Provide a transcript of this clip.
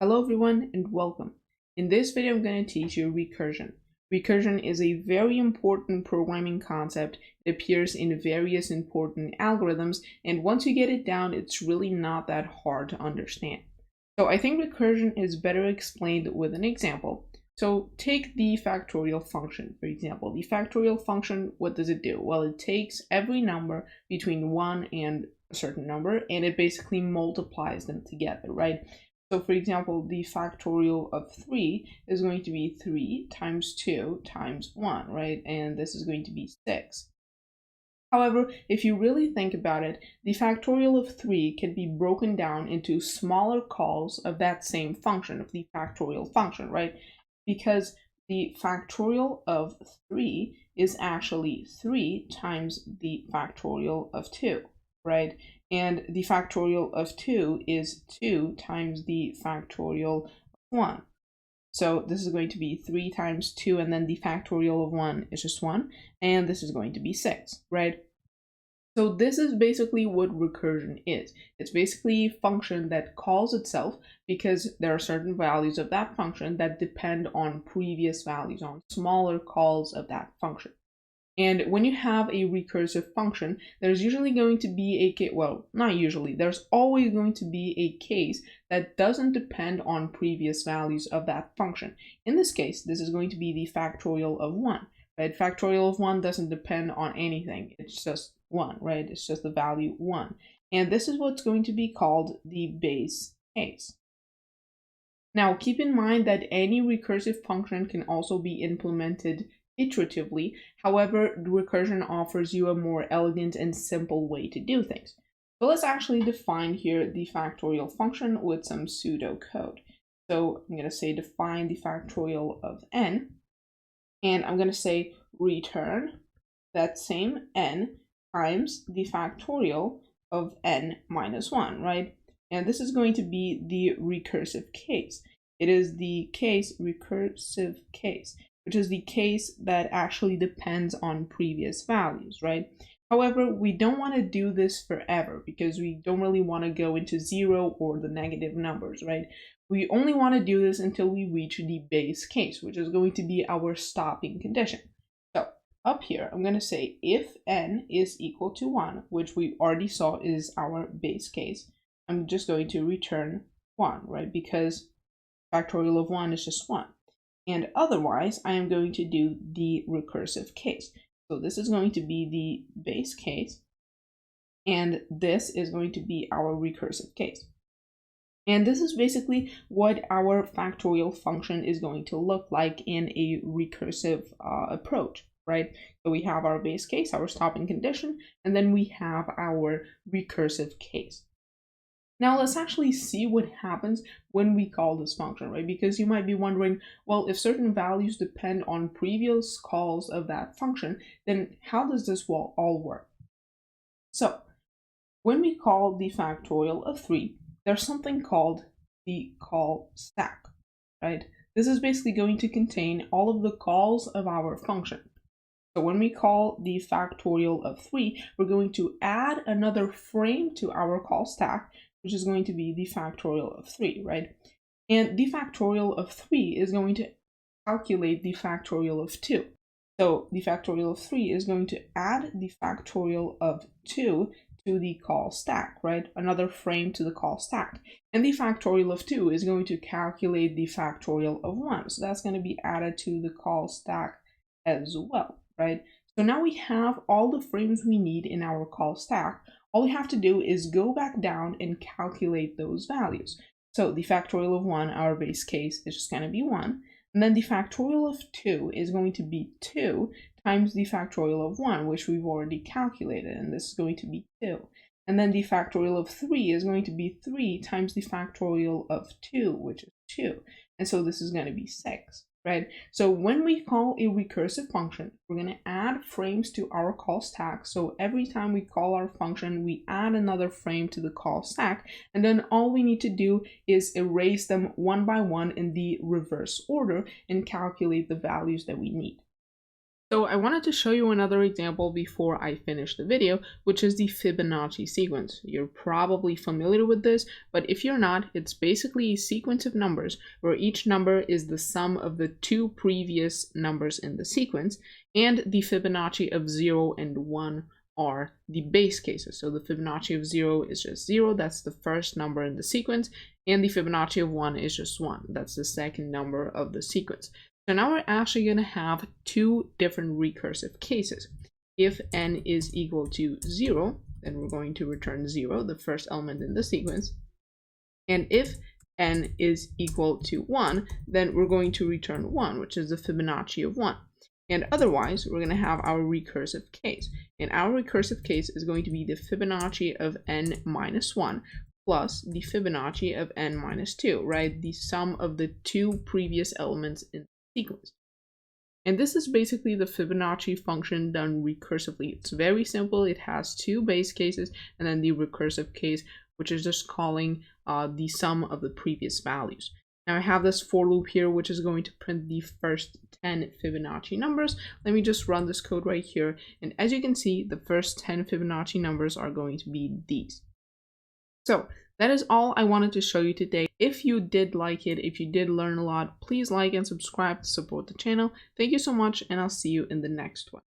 Hello everyone and welcome. In this video I'm going to teach you recursion. Recursion is a very important programming concept. It appears in various important algorithms, and once you get it down it's really not that hard to understand. So I think recursion is better explained with an example. So take the factorial function, for example. The factorial function, what does it do? Well, it takes every number between 1 and a certain number and it basically multiplies them together, right? So for example, the factorial of 3 is going to be 3 times 2 times 1, right? And this is going to be 6. However, if you really think about it, the factorial of 3 can be broken down into smaller calls of that same function, of the factorial function, right? Because the factorial of 3 is actually 3 times the factorial of 2, right? And the factorial of 2 is 2 times the factorial of 1. So this is going to be 3 times 2, and then the factorial of 1 is just 1, and this is going to be 6, right? So this is basically what recursion is. It's basically a function that calls itself because there are certain values of that function that depend on previous values, on smaller calls of that function. And when you have a recursive function, there's usually going to be a case, well, not usually, there's always going to be a case that doesn't depend on previous values of that function. In this case, this is going to be the factorial of 1, right? Factorial of 1 doesn't depend on anything. It's just 1, right? It's just the value 1. And this is what's going to be called the base case. Now, keep in mind that any recursive function can also be implemented iteratively. However, recursion offers you a more elegant and simple way to do things. So let's actually define here the factorial function with some pseudocode. So I'm going to say define the factorial of n, and I'm going to say return that same n times the factorial of n minus 1, right? And this is going to be the recursive case. It is the recursive case, which is the case that actually depends on previous values, right? However, we don't want to do this forever because we don't really want to go into 0 or the negative numbers, right? We only want to do this until we reach the base case, which is going to be our stopping condition. So up here, I'm going to say if n is equal to 1, which we already saw is our base case, I'm just going to return 1, right? Because factorial of 1 is just 1. And otherwise, I am going to do the recursive case. So this is going to be the base case, and this is going to be our recursive case. And this is basically what our factorial function is going to look like in a recursive approach, right? So we have our base case, our stopping condition, and then we have our recursive case. Now let's actually see what happens when we call this function, right? Because you might be wondering, well, if certain values depend on previous calls of that function, then how does this all work? So when we call the factorial of 3, there's something called the call stack, right? This is basically going to contain all of the calls of our function. So when we call the factorial of 3, we're going to add another frame to our call stack, which is going to be the factorial of 3, right? And the factorial of 3 is going to calculate the factorial of 2. So the factorial of 3 is going to add the factorial of 2 to the call stack, right? Another frame to the call stack. And the factorial of 2 is going to calculate the factorial of 1. So that's going to be added to the call stack as well, right? So now we have all the frames we need in our call stack. All we have to do is go back down and calculate those values. So the factorial of 1, our base case, is just going to be 1. And then the factorial of 2 is going to be 2 times the factorial of 1, which we've already calculated, and this is going to be 2. And then the factorial of 3 is going to be 3 times the factorial of 2, which is 2. And so this is going to be 6. Right? So when we call a recursive function, we're going to add frames to our call stack. So every time we call our function, we add another frame to the call stack. And then all we need to do is erase them one by one in the reverse order and calculate the values that we need. So I wanted to show you another example before I finish the video, which is the Fibonacci sequence. You're probably familiar with this, but if you're not, it's basically a sequence of numbers where each number is the sum of the two previous numbers in the sequence, and the Fibonacci of 0 and 1 are the base cases. So the Fibonacci of 0 is just 0, that's the first number in the sequence, and the Fibonacci of 1 is just 1, that's the second number of the sequence. So now we're actually going to have two different recursive cases. If n is equal to 0, then we're going to return 0, the first element in the sequence. And if n is equal to 1, then we're going to return 1, which is the Fibonacci of 1. And otherwise, we're going to have our recursive case. And our recursive case is going to be the Fibonacci of n minus 1 plus the Fibonacci of n minus 2, right? The sum of the two previous elements in sequence. And this is basically the Fibonacci function done recursively. It's very simple. It has two base cases and then the recursive case, which is just calling the sum of the previous values. Now I have this for loop here, which is going to print the first 10 Fibonacci numbers. Let me just run this code right here. And as you can see, the first 10 Fibonacci numbers are going to be these. So that is all I wanted to show you today. If you did like it, if you did learn a lot, please like and subscribe to support the channel. Thank you so much, and I'll see you in the next one.